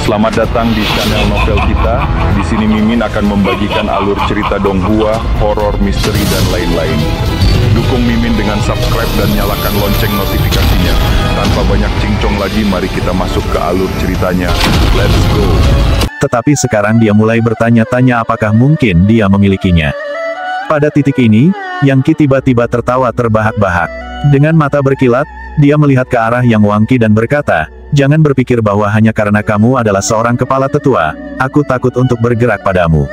Selamat datang di channel novel kita. Di sini Mimin akan membagikan alur cerita donghua, horor, misteri, dan lain-lain. Dukung Mimin dengan subscribe dan nyalakan lonceng notifikasinya. Tanpa banyak cincong lagi, mari kita masuk ke alur ceritanya. Let's go! Tetapi sekarang dia mulai bertanya-tanya apakah mungkin dia memilikinya. Pada titik ini, Yang Qi tiba-tiba tertawa terbahak-bahak. Dengan mata berkilat, dia melihat ke arah Yang Wangqi dan berkata, "Jangan berpikir bahwa hanya karena kamu adalah seorang kepala tetua, aku takut untuk bergerak padamu.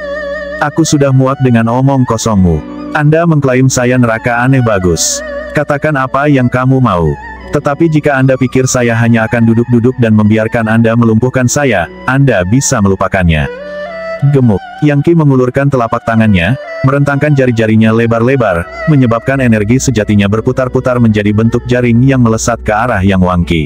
Aku sudah muak dengan omong kosongmu. Anda mengklaim saya neraka aneh bagus. Katakan apa yang kamu mau. Tetapi jika Anda pikir saya hanya akan duduk-duduk dan membiarkan Anda melumpuhkan saya, Anda bisa melupakannya." Gemuk, Yang Qi mengulurkan telapak tangannya, merentangkan jari-jarinya lebar-lebar, menyebabkan energi sejatinya berputar-putar menjadi bentuk jaring yang melesat ke arah Yang Wangqi.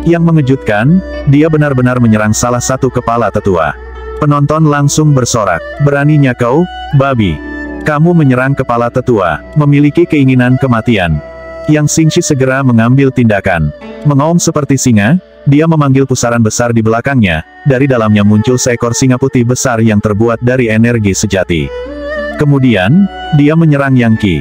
Yang mengejutkan, dia benar-benar menyerang salah satu kepala tetua. Penonton langsung bersorak, "Beraninya kau, babi? Kamu menyerang kepala tetua, memiliki keinginan kematian." Yang Xingshi segera mengambil tindakan. Mengaum seperti singa, dia memanggil pusaran besar di belakangnya, dari dalamnya muncul seekor singa putih besar yang terbuat dari energi sejati. Kemudian, dia menyerang Yang Qi.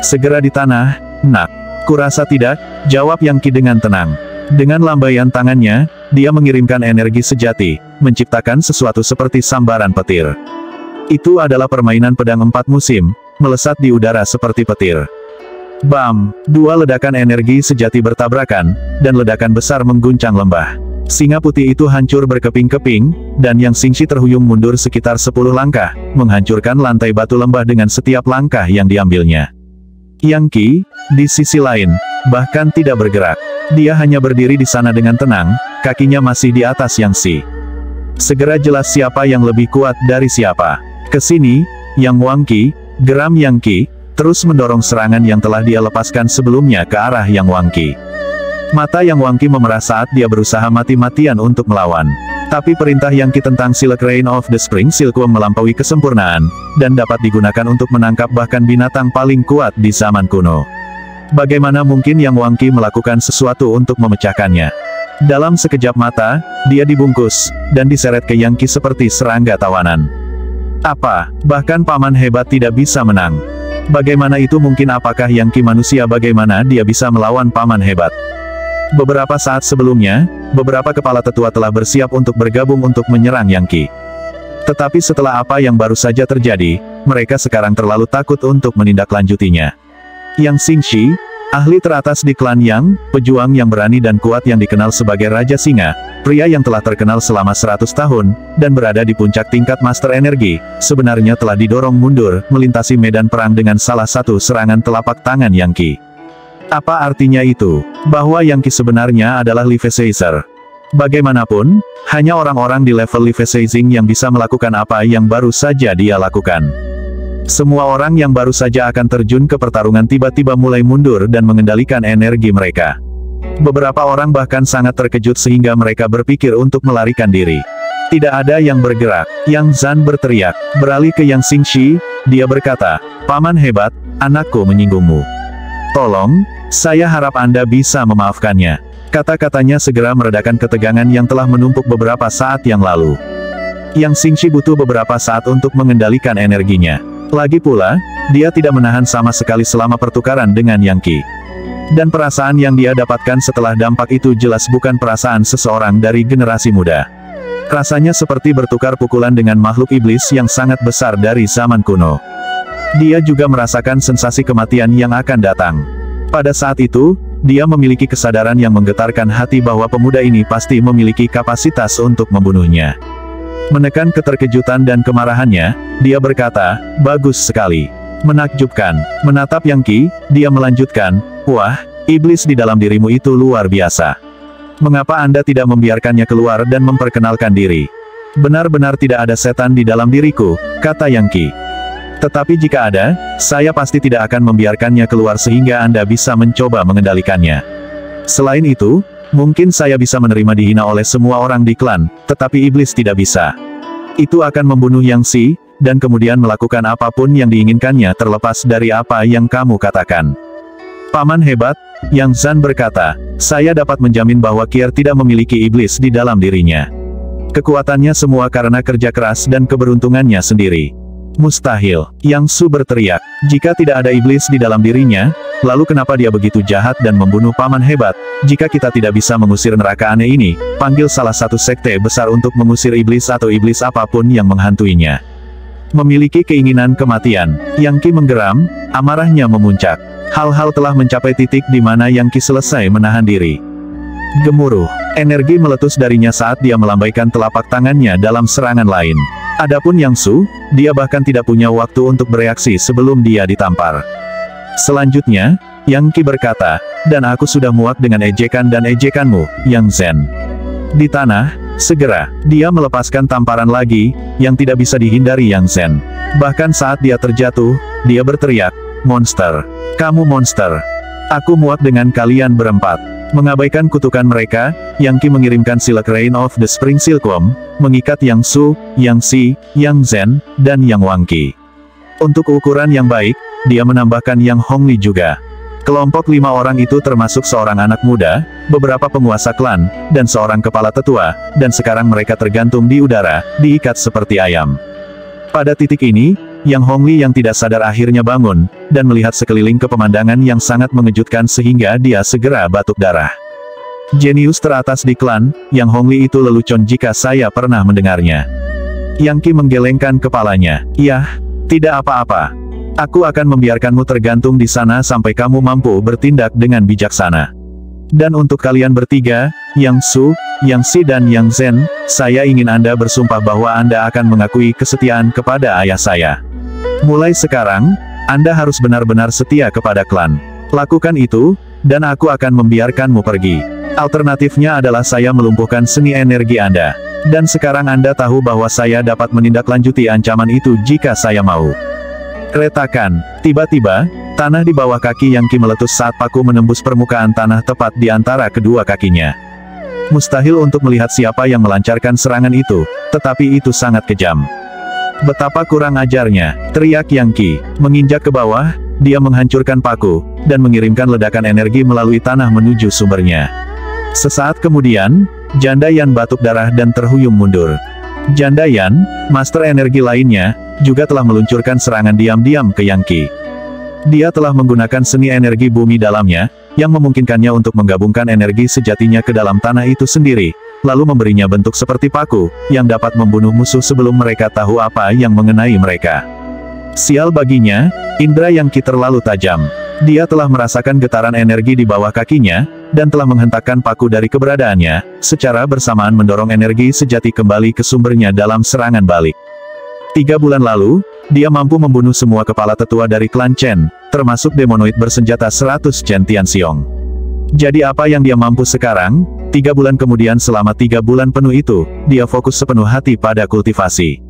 "Segera di tanah, nak." "Kurasa tidak," jawab Yang Qi dengan tenang. Dengan lambaian tangannya, dia mengirimkan energi sejati, menciptakan sesuatu seperti sambaran petir. Itu adalah permainan pedang 4 musim, melesat di udara seperti petir. Bam! Dua ledakan energi sejati bertabrakan, dan ledakan besar mengguncang lembah. Singa putih itu hancur berkeping-keping, dan Yang Xingshi terhuyung mundur sekitar 10 langkah, menghancurkan lantai batu lembah dengan setiap langkah yang diambilnya. Yang Qi, di sisi lain, bahkan tidak bergerak. Dia hanya berdiri di sana dengan tenang, kakinya masih di atas Yang Xi. Segera jelas siapa yang lebih kuat dari siapa. "Kesini, Yang Wangqi," geram Yang Qi, terus mendorong serangan yang telah dia lepaskan sebelumnya ke arah Yang Wangqi. Mata Yang Wangqi memerah saat dia berusaha mati-matian untuk melawan. Tapi perintah Yang Qi tentang Silk Rain of the Spring Silkworm melampaui kesempurnaan, dan dapat digunakan untuk menangkap bahkan binatang paling kuat di zaman kuno. Bagaimana mungkin Yang Wangqi melakukan sesuatu untuk memecahkannya? Dalam sekejap mata, dia dibungkus, dan diseret ke Yang Qi seperti serangga tawanan. Apa? Bahkan paman hebat tidak bisa menang. Bagaimana itu mungkin? Apakah Yang Qi manusia? Bagaimana dia bisa melawan paman hebat? Beberapa saat sebelumnya, beberapa kepala tetua telah bersiap untuk bergabung untuk menyerang Yang Qi. Tetapi setelah apa yang baru saja terjadi, mereka sekarang terlalu takut untuk menindaklanjutinya. Yang Xingshi, ahli teratas di klan Yang, pejuang yang berani dan kuat yang dikenal sebagai Raja Singa, pria yang telah terkenal selama 100 tahun, dan berada di puncak tingkat Master Energi, sebenarnya telah didorong mundur, melintasi medan perang dengan salah satu serangan telapak tangan Yang Qi. Apa artinya itu? Bahwa Yang Qi sebenarnya adalah Levisazer. Bagaimanapun, hanya orang-orang di level Levisazing yang bisa melakukan apa yang baru saja dia lakukan. Semua orang yang baru saja akan terjun ke pertarungan tiba-tiba mulai mundur dan mengendalikan energi mereka. Beberapa orang bahkan sangat terkejut sehingga mereka berpikir untuk melarikan diri. Tidak ada yang bergerak. Yang Zan berteriak. Beralih ke Yang Xingshi, dia berkata, "Paman hebat, anakku menyinggungmu. Tolong, saya harap Anda bisa memaafkannya." Kata-katanya segera meredakan ketegangan yang telah menumpuk beberapa saat yang lalu. Yang Xingshi butuh beberapa saat untuk mengendalikan energinya. Lagi pula, dia tidak menahan sama sekali selama pertukaran dengan Yang Qi. Dan perasaan yang dia dapatkan setelah dampak itu jelas bukan perasaan seseorang dari generasi muda. Rasanya seperti bertukar pukulan dengan makhluk iblis yang sangat besar dari zaman kuno. Dia juga merasakan sensasi kematian yang akan datang. Pada saat itu, dia memiliki kesadaran yang menggetarkan hati bahwa pemuda ini pasti memiliki kapasitas untuk membunuhnya. Menekan keterkejutan dan kemarahannya, dia berkata, "Bagus sekali. Menakjubkan." Menatap Yang Qi, dia melanjutkan, "Wah, iblis di dalam dirimu itu luar biasa. Mengapa Anda tidak membiarkannya keluar dan memperkenalkan diri?" "Benar-benar tidak ada setan di dalam diriku," kata Yang Qi. "Tetapi jika ada, saya pasti tidak akan membiarkannya keluar sehingga Anda bisa mencoba mengendalikannya. Selain itu, mungkin saya bisa menerima dihina oleh semua orang di klan, tetapi iblis tidak bisa. Itu akan membunuh Yang Xi, dan kemudian melakukan apapun yang diinginkannya terlepas dari apa yang kamu katakan." "Paman hebat," Yang Zan berkata, "saya dapat menjamin bahwa Kier tidak memiliki iblis di dalam dirinya. Kekuatannya semua karena kerja keras dan keberuntungannya sendiri. Mustahil, Yang Su berteriak. Jika tidak ada iblis di dalam dirinya, lalu kenapa dia begitu jahat dan membunuh paman hebat? Jika kita tidak bisa mengusir neraka aneh ini, panggil salah satu sekte besar untuk mengusir iblis atau iblis apapun yang menghantuinya. Memiliki keinginan kematian, Yang Qi menggeram, amarahnya memuncak. Hal-hal telah mencapai titik di mana Yang Qi selesai menahan diri. Gemuruh, energi meletus darinya saat dia melambaikan telapak tangannya dalam serangan lain. Adapun Yang Su, dia bahkan tidak punya waktu untuk bereaksi sebelum dia ditampar. Selanjutnya, Yang Qi berkata, dan aku sudah muak dengan ejekan dan ejekanmu, Yang Zen. Di tanah, segera, dia melepaskan tamparan lagi, yang tidak bisa dihindari Yang Zen. Bahkan saat dia terjatuh, dia berteriak, monster. Kamu monster. Aku muak dengan kalian berempat. Mengabaikan kutukan mereka, Yang Qi mengirimkan Silk Rain of the Spring Silkworm, mengikat Yang Su, Yang Si, Yang Zen, dan Yang Wangqi. Untuk ukuran yang baik, dia menambahkan Yang Hongli juga. Kelompok 5 orang itu termasuk seorang anak muda, beberapa penguasa klan, dan seorang kepala tetua, dan sekarang mereka tergantung di udara, diikat seperti ayam. Pada titik ini, Yang Hongli yang tidak sadar akhirnya bangun, dan melihat sekeliling ke pemandangan yang sangat mengejutkan sehingga dia segera batuk darah. Jenius teratas di klan, Yang Hongli itu lelucon jika saya pernah mendengarnya. Yang Qi menggelengkan kepalanya. Yah, tidak apa-apa. Aku akan membiarkanmu tergantung di sana sampai kamu mampu bertindak dengan bijaksana. Dan untuk kalian bertiga, Yang Su, Yang Si dan Yang Zen, saya ingin Anda bersumpah bahwa Anda akan mengakui kesetiaan kepada ayah saya. Mulai sekarang, Anda harus benar-benar setia kepada klan. Lakukan itu, dan aku akan membiarkanmu pergi. Alternatifnya adalah saya melumpuhkan seni energi Anda. Dan sekarang Anda tahu bahwa saya dapat menindaklanjuti ancaman itu jika saya mau. Retakan. Tiba-tiba, tanah di bawah kaki Yang Qi meletus saat paku menembus permukaan tanah tepat di antara kedua kakinya. Mustahil untuk melihat siapa yang melancarkan serangan itu, tetapi itu sangat kejam. Betapa kurang ajarnya, teriak Yang Qi. Menginjak ke bawah, dia menghancurkan paku, dan mengirimkan ledakan energi melalui tanah menuju sumbernya. Sesaat kemudian, Janda Yan batuk darah dan terhuyung mundur. Janda Yan, master energi lainnya, juga telah meluncurkan serangan diam-diam ke Yang Qi. Dia telah menggunakan seni energi bumi dalamnya, yang memungkinkannya untuk menggabungkan energi sejatinya ke dalam tanah itu sendiri, lalu memberinya bentuk seperti paku, yang dapat membunuh musuh sebelum mereka tahu apa yang mengenai mereka. Sial baginya, indera Yang Qi terlalu tajam. Dia telah merasakan getaran energi di bawah kakinya, dan telah menghentakkan paku dari keberadaannya, secara bersamaan mendorong energi sejati kembali ke sumbernya dalam serangan balik. 3 bulan lalu, dia mampu membunuh semua kepala tetua dari klan Chen, termasuk demonoid bersenjata 100 Chen Tianxiong. Jadi apa yang dia mampu sekarang? 3 bulan kemudian selama 3 bulan penuh itu, dia fokus sepenuh hati pada kultivasi.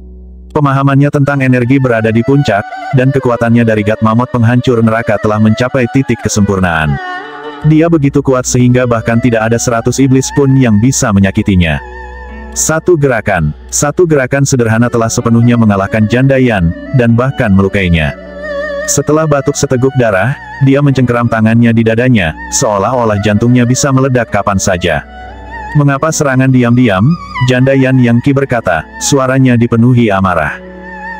Pemahamannya tentang energi berada di puncak, dan kekuatannya dari God Mammoth penghancur neraka telah mencapai titik kesempurnaan. Dia begitu kuat sehingga bahkan tidak ada 100 iblis pun yang bisa menyakitinya. Satu gerakan sederhana telah sepenuhnya mengalahkan Janda Yan, dan bahkan melukainya. Setelah batuk seteguk darah, dia mencengkeram tangannya di dadanya, seolah-olah jantungnya bisa meledak kapan saja. Mengapa serangan diam-diam? Janda Yan Yang Qi berkata, suaranya dipenuhi amarah.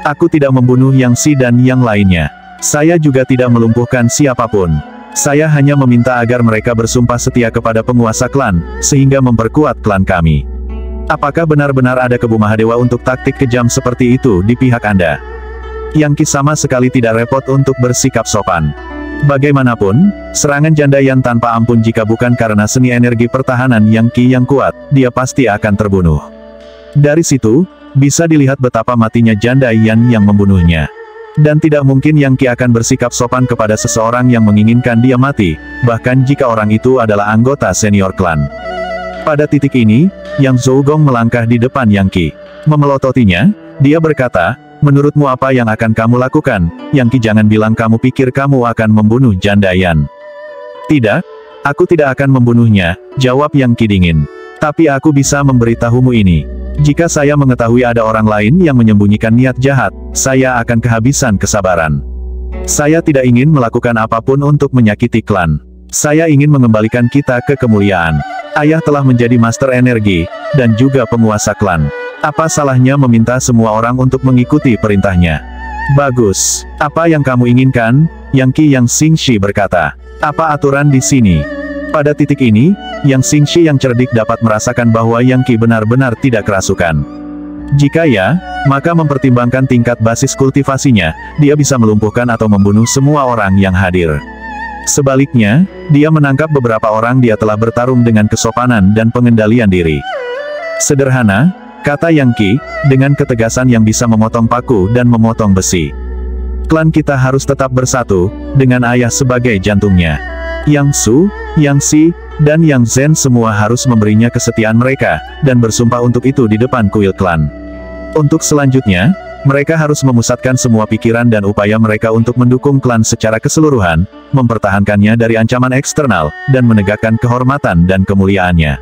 Aku tidak membunuh Yang Si dan yang lainnya. Saya juga tidak melumpuhkan siapapun. Saya hanya meminta agar mereka bersumpah setia kepada penguasa klan, sehingga memperkuat klan kami. Apakah benar-benar ada Kebu Mahadewa untuk taktik kejam seperti itu di pihak Anda? Yang Qi sama sekali tidak repot untuk bersikap sopan. Bagaimanapun, serangan Janda Yan tanpa ampun jika bukan karena seni energi pertahanan Yang Qi yang kuat, dia pasti akan terbunuh. Dari situ, bisa dilihat betapa matinya Janda Yan yang membunuhnya. Dan tidak mungkin Yang Qi akan bersikap sopan kepada seseorang yang menginginkan dia mati, bahkan jika orang itu adalah anggota senior klan. Pada titik ini, Yang Zougong melangkah di depan Yang Qi. Memelototinya, dia berkata, menurutmu apa yang akan kamu lakukan? Yang Qi jangan bilang kamu pikir kamu akan membunuh Janda Yan. Tidak, aku tidak akan membunuhnya, jawab Yang Qi dingin. Tapi aku bisa memberitahumu ini. Jika saya mengetahui ada orang lain yang menyembunyikan niat jahat, saya akan kehabisan kesabaran. Saya tidak ingin melakukan apapun untuk menyakiti klan. Saya ingin mengembalikan kita ke kemuliaan. Ayah telah menjadi master energi, dan juga penguasa klan. Apa salahnya meminta semua orang untuk mengikuti perintahnya? Bagus. Apa yang kamu inginkan? Yang Xingshi berkata. Apa aturan di sini? Pada titik ini, Yang Xingshi yang cerdik dapat merasakan bahwa Yang Qi benar-benar tidak kerasukan. Jika ya, maka mempertimbangkan tingkat basis kultivasinya, dia bisa melumpuhkan atau membunuh semua orang yang hadir. Sebaliknya, dia menangkap beberapa orang dia telah bertarung dengan kesopanan dan pengendalian diri. Sederhana, kata Yang Qi, dengan ketegasan yang bisa memotong paku dan memotong besi. Klan kita harus tetap bersatu, dengan ayah sebagai jantungnya. Yang Su, Yang Xi, dan Yang Zhen semua harus memberinya kesetiaan mereka, dan bersumpah untuk itu di depan kuil klan. Untuk selanjutnya, mereka harus memusatkan semua pikiran dan upaya mereka untuk mendukung klan secara keseluruhan, mempertahankannya dari ancaman eksternal, dan menegakkan kehormatan dan kemuliaannya.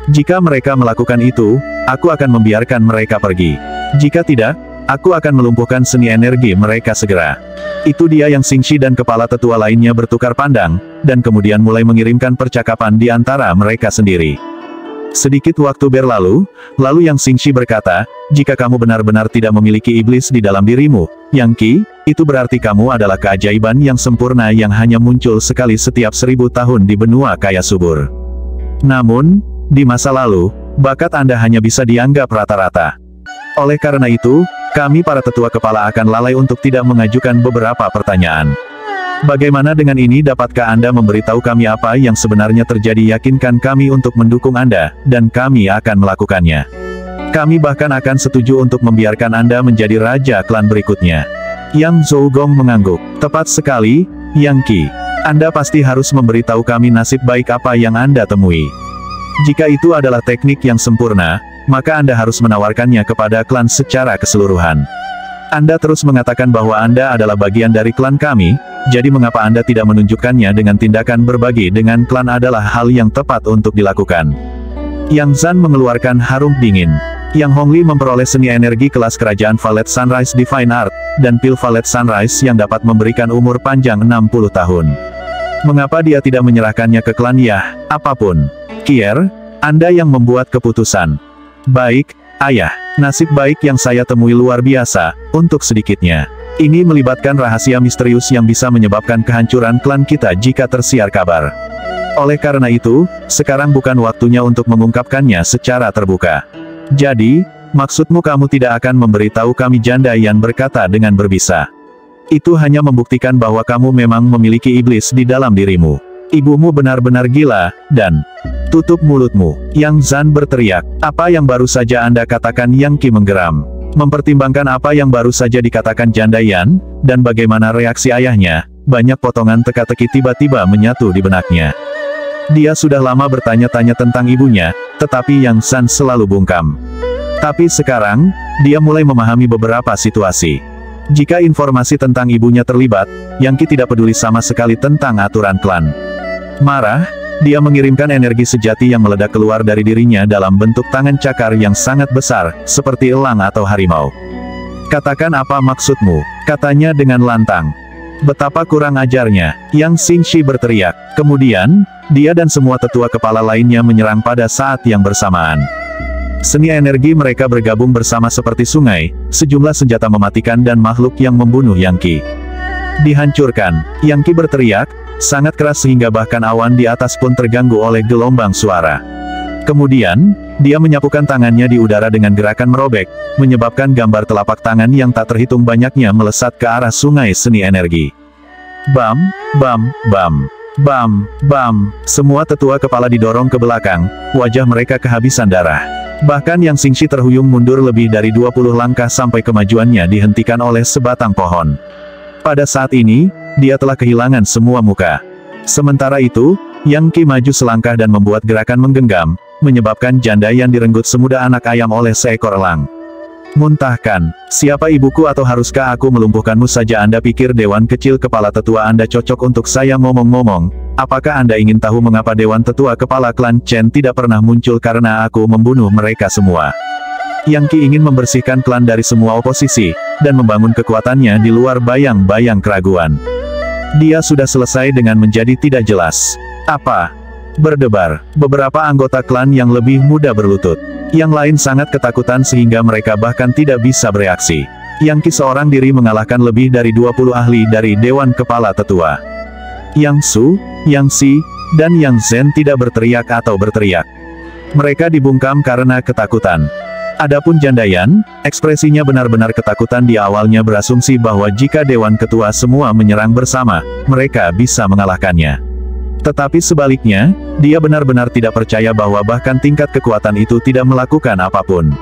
Jika mereka melakukan itu, aku akan membiarkan mereka pergi. Jika tidak, aku akan melumpuhkan seni energi mereka segera. Itu dia Yang Xingshi dan kepala tetua lainnya bertukar pandang, dan kemudian mulai mengirimkan percakapan di antara mereka sendiri. Sedikit waktu berlalu, lalu Yang Xingshi berkata, jika kamu benar-benar tidak memiliki iblis di dalam dirimu, Yang Qi, itu berarti kamu adalah keajaiban yang sempurna yang hanya muncul sekali setiap 1000 tahun di benua kaya subur. Namun, di masa lalu, bakat Anda hanya bisa dianggap rata-rata. Oleh karena itu, kami para tetua kepala akan lalai untuk tidak mengajukan beberapa pertanyaan. Bagaimana dengan ini? Dapatkah Anda memberitahu kami apa yang sebenarnya terjadi? Yakinkan kami untuk mendukung Anda, dan kami akan melakukannya. Kami bahkan akan setuju untuk membiarkan Anda menjadi raja klan berikutnya. Yang Zougong mengangguk. Tepat sekali, Yang Qi. Anda pasti harus memberitahu kami nasib baik apa yang Anda temui. Jika itu adalah teknik yang sempurna, maka Anda harus menawarkannya kepada klan secara keseluruhan. Anda terus mengatakan bahwa Anda adalah bagian dari klan kami, jadi mengapa Anda tidak menunjukkannya dengan tindakan berbagi dengan klan adalah hal yang tepat untuk dilakukan. Yang Zhan mengeluarkan harum dingin. Yang Hongli memperoleh seni energi kelas kerajaan Valet Sunrise Divine Art, dan pil Valet Sunrise yang dapat memberikan umur panjang 60 tahun. Mengapa dia tidak menyerahkannya ke klan Yah, apapun? Kier, Anda yang membuat keputusan. Baik, ayah, nasib baik yang saya temui luar biasa, untuk sedikitnya. Ini melibatkan rahasia misterius yang bisa menyebabkan kehancuran klan kita jika tersiar kabar. Oleh karena itu, sekarang bukan waktunya untuk mengungkapkannya secara terbuka. Jadi, maksudmu kamu tidak akan memberitahu kami? Janda Yan berkata dengan berbisa. Itu hanya membuktikan bahwa kamu memang memiliki iblis di dalam dirimu. Ibumu benar-benar gila, dan... Tutup mulutmu, Yang Zhan berteriak. Apa yang baru saja Anda katakan? Yang Qi menggeram. Mempertimbangkan apa yang baru saja dikatakan Janda Yan, dan bagaimana reaksi ayahnya, banyak potongan teka-teki tiba-tiba menyatu di benaknya. Dia sudah lama bertanya-tanya tentang ibunya, tetapi Yang Zhan selalu bungkam. Tapi sekarang, dia mulai memahami beberapa situasi. Jika informasi tentang ibunya terlibat, Yang Qi tidak peduli sama sekali tentang aturan klan. Marah, dia mengirimkan energi sejati yang meledak keluar dari dirinya dalam bentuk tangan cakar yang sangat besar, seperti elang atau harimau. Katakan apa maksudmu, katanya dengan lantang. Betapa kurang ajarnya, Yang Xingshi berteriak. Kemudian, dia dan semua tetua kepala lainnya menyerang pada saat yang bersamaan. Seni energi mereka bergabung bersama seperti sungai, sejumlah senjata mematikan dan makhluk yang membunuh Yang Qi. Dihancurkan, Yang Qi berteriak, sangat keras sehingga bahkan awan di atas pun terganggu oleh gelombang suara. Kemudian, dia menyapukan tangannya di udara dengan gerakan merobek, menyebabkan gambar telapak tangan yang tak terhitung banyaknya melesat ke arah sungai seni energi. Bam, bam, bam, bam, bam, semua tetua kepala didorong ke belakang, wajah mereka kehabisan darah. Bahkan Yang Xingshi terhuyung mundur lebih dari 20 langkah sampai kemajuannya dihentikan oleh sebatang pohon. Pada saat ini, dia telah kehilangan semua muka. Sementara itu, Yang Qi maju selangkah dan membuat gerakan menggenggam, menyebabkan Janda Yan direnggut semudah anak ayam oleh seekor elang. Muntahkan, siapa ibuku atau haruskah aku melumpuhkanmu saja? Anda pikir dewan kecil kepala tetua Anda cocok untuk saya? Ngomong-ngomong, apakah Anda ingin tahu mengapa dewan tetua kepala klan Chen tidak pernah muncul? Karena aku membunuh mereka semua. Yang Qi ingin membersihkan klan dari semua oposisi, dan membangun kekuatannya di luar bayang-bayang keraguan. Dia sudah selesai dengan menjadi tidak jelas. Apa? Berdebar, beberapa anggota klan yang lebih muda berlutut. Yang lain sangat ketakutan sehingga mereka bahkan tidak bisa bereaksi. Yang Qi seorang diri mengalahkan lebih dari 20 ahli dari Dewan Kepala Tetua. Yang Su, Yang Xi, dan Yang Zhen tidak berteriak atau berteriak. Mereka dibungkam karena ketakutan. Adapun Jandayan, ekspresinya benar-benar ketakutan. Dia awalnya berasumsi bahwa jika Dewan Ketua semua menyerang bersama, mereka bisa mengalahkannya. Tetapi sebaliknya, dia benar-benar tidak percaya bahwa bahkan tingkat kekuatan itu tidak melakukan apapun.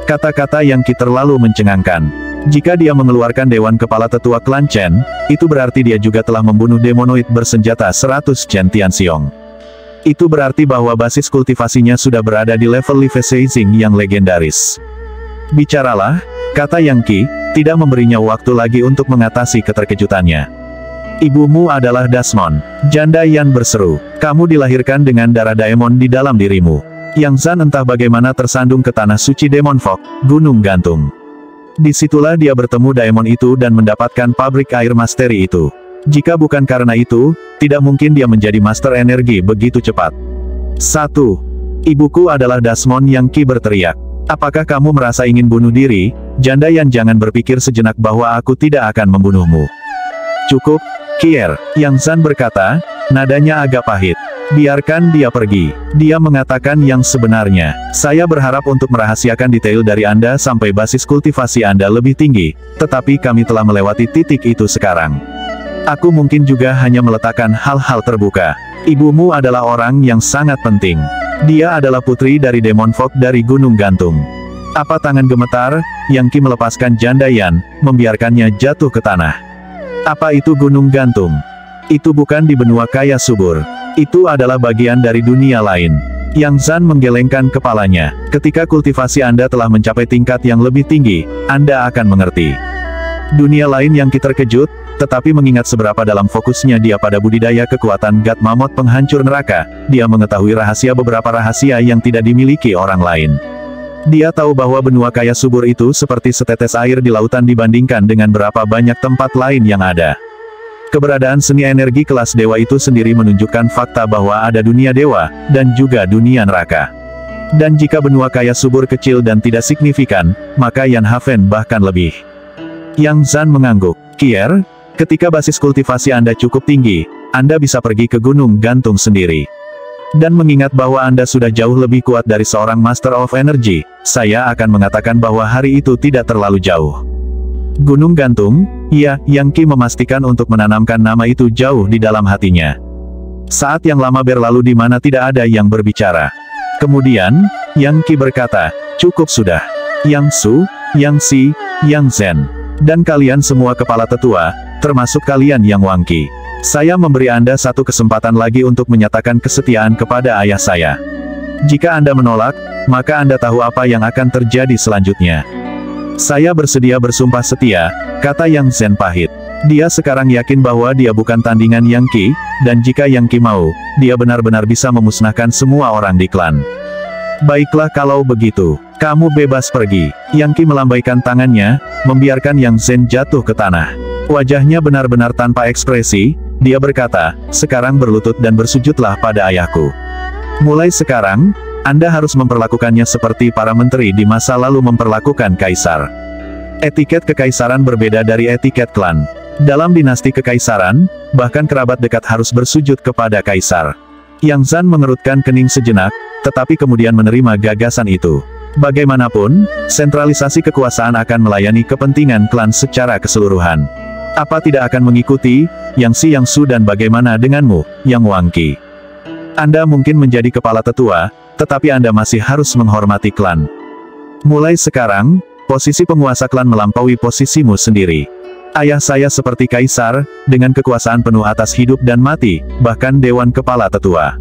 Kata-kata Yang Qi terlalu mencengangkan. Jika dia mengeluarkan Dewan Kepala Tetua klan Chen, itu berarti dia juga telah membunuh demonoid bersenjata 100 Chen Tianxiong. Itu berarti bahwa basis kultivasinya sudah berada di level Li Feixing yang legendaris. Bicaralah, kata Yang Qi, tidak memberinya waktu lagi untuk mengatasi keterkejutannya. Ibumu adalah Dasmon. Jandayan berseru. Kamu dilahirkan dengan darah daemon di dalam dirimu. Yang Zhan entah bagaimana tersandung ke tanah suci Demon Fog, Gunung Gantung. Disitulah dia bertemu daemon itu dan mendapatkan pabrik air masteri itu. Jika bukan karena itu, tidak mungkin dia menjadi master energi begitu cepat. 1. Ibuku adalah Dasmon. Yang Qi berteriak. Apakah kamu merasa ingin bunuh diri? Jandayan, jangan berpikir sejenak bahwa aku tidak akan membunuhmu. Cukup, Kier. Yang Zhan berkata, nadanya agak pahit. Biarkan dia pergi. Dia mengatakan yang sebenarnya. Saya berharap untuk merahasiakan detail dari Anda sampai basis kultivasi Anda lebih tinggi, tetapi kami telah melewati titik itu sekarang. Aku mungkin juga hanya meletakkan hal-hal terbuka. Ibumu adalah orang yang sangat penting. Dia adalah putri dari Demon Fog dari Gunung Gantung. Apa tangan gemetar? Yang Qi melepaskan Jandayan, membiarkannya jatuh ke tanah. Apa itu Gunung Gantung? Itu bukan di benua kaya subur. Itu adalah bagian dari dunia lain. Yang Zhan menggelengkan kepalanya. Ketika kultivasi Anda telah mencapai tingkat yang lebih tinggi, Anda akan mengerti. Dunia lain. Yang Qi terkejut, tetapi mengingat seberapa dalam fokusnya dia pada budidaya kekuatan God Mammoth penghancur neraka, dia mengetahui beberapa rahasia yang tidak dimiliki orang lain. Dia tahu bahwa benua kaya subur itu seperti setetes air di lautan dibandingkan dengan berapa banyak tempat lain yang ada. Keberadaan seni energi kelas dewa itu sendiri menunjukkan fakta bahwa ada dunia dewa, dan juga dunia neraka. Dan jika benua kaya subur kecil dan tidak signifikan, maka Yan Haven bahkan lebih. Yang Zhan mengangguk. Kier, ketika basis kultivasi Anda cukup tinggi, Anda bisa pergi ke Gunung Gantung sendiri. Dan mengingat bahwa Anda sudah jauh lebih kuat dari seorang Master of Energy, saya akan mengatakan bahwa hari itu tidak terlalu jauh. Gunung Gantung? Iya, Yang Qi memastikan untuk menanamkan nama itu jauh di dalam hatinya. Saat yang lama berlalu di mana tidak ada yang berbicara. Kemudian, Yang Qi berkata, cukup sudah. Yang Su, Yang Xi, Yang Zhen, dan kalian semua kepala tetua, termasuk kalian Yang Wang Qi. Saya memberi Anda satu kesempatan lagi untuk menyatakan kesetiaan kepada ayah saya. Jika Anda menolak, maka Anda tahu apa yang akan terjadi selanjutnya. Saya bersedia bersumpah setia, kata Yang Zhen pahit. Dia sekarang yakin bahwa dia bukan tandingan Yang Qi, dan jika Yang Qi mau, dia benar-benar bisa memusnahkan semua orang di klan. Baiklah kalau begitu, kamu bebas pergi. Yang Qi melambaikan tangannya, membiarkan Yang Zhen jatuh ke tanah. Wajahnya benar-benar tanpa ekspresi, dia berkata, sekarang berlutut dan bersujudlah pada ayahku. Mulai sekarang, Anda harus memperlakukannya seperti para menteri di masa lalu memperlakukan kaisar. Etiket kekaisaran berbeda dari etiket klan. Dalam dinasti kekaisaran, bahkan kerabat dekat harus bersujud kepada kaisar. Yang Zhan mengerutkan kening sejenak, tetapi kemudian menerima gagasan itu. Bagaimanapun, sentralisasi kekuasaan akan melayani kepentingan klan secara keseluruhan. Apa tidak akan mengikuti, Yang Xi, Yang Su, dan bagaimana denganmu, Yang Wang Qi? Anda mungkin menjadi kepala tetua, tetapi Anda masih harus menghormati klan. Mulai sekarang, posisi penguasa klan melampaui posisimu sendiri. Ayah saya seperti kaisar, dengan kekuasaan penuh atas hidup dan mati, bahkan dewan kepala tetua.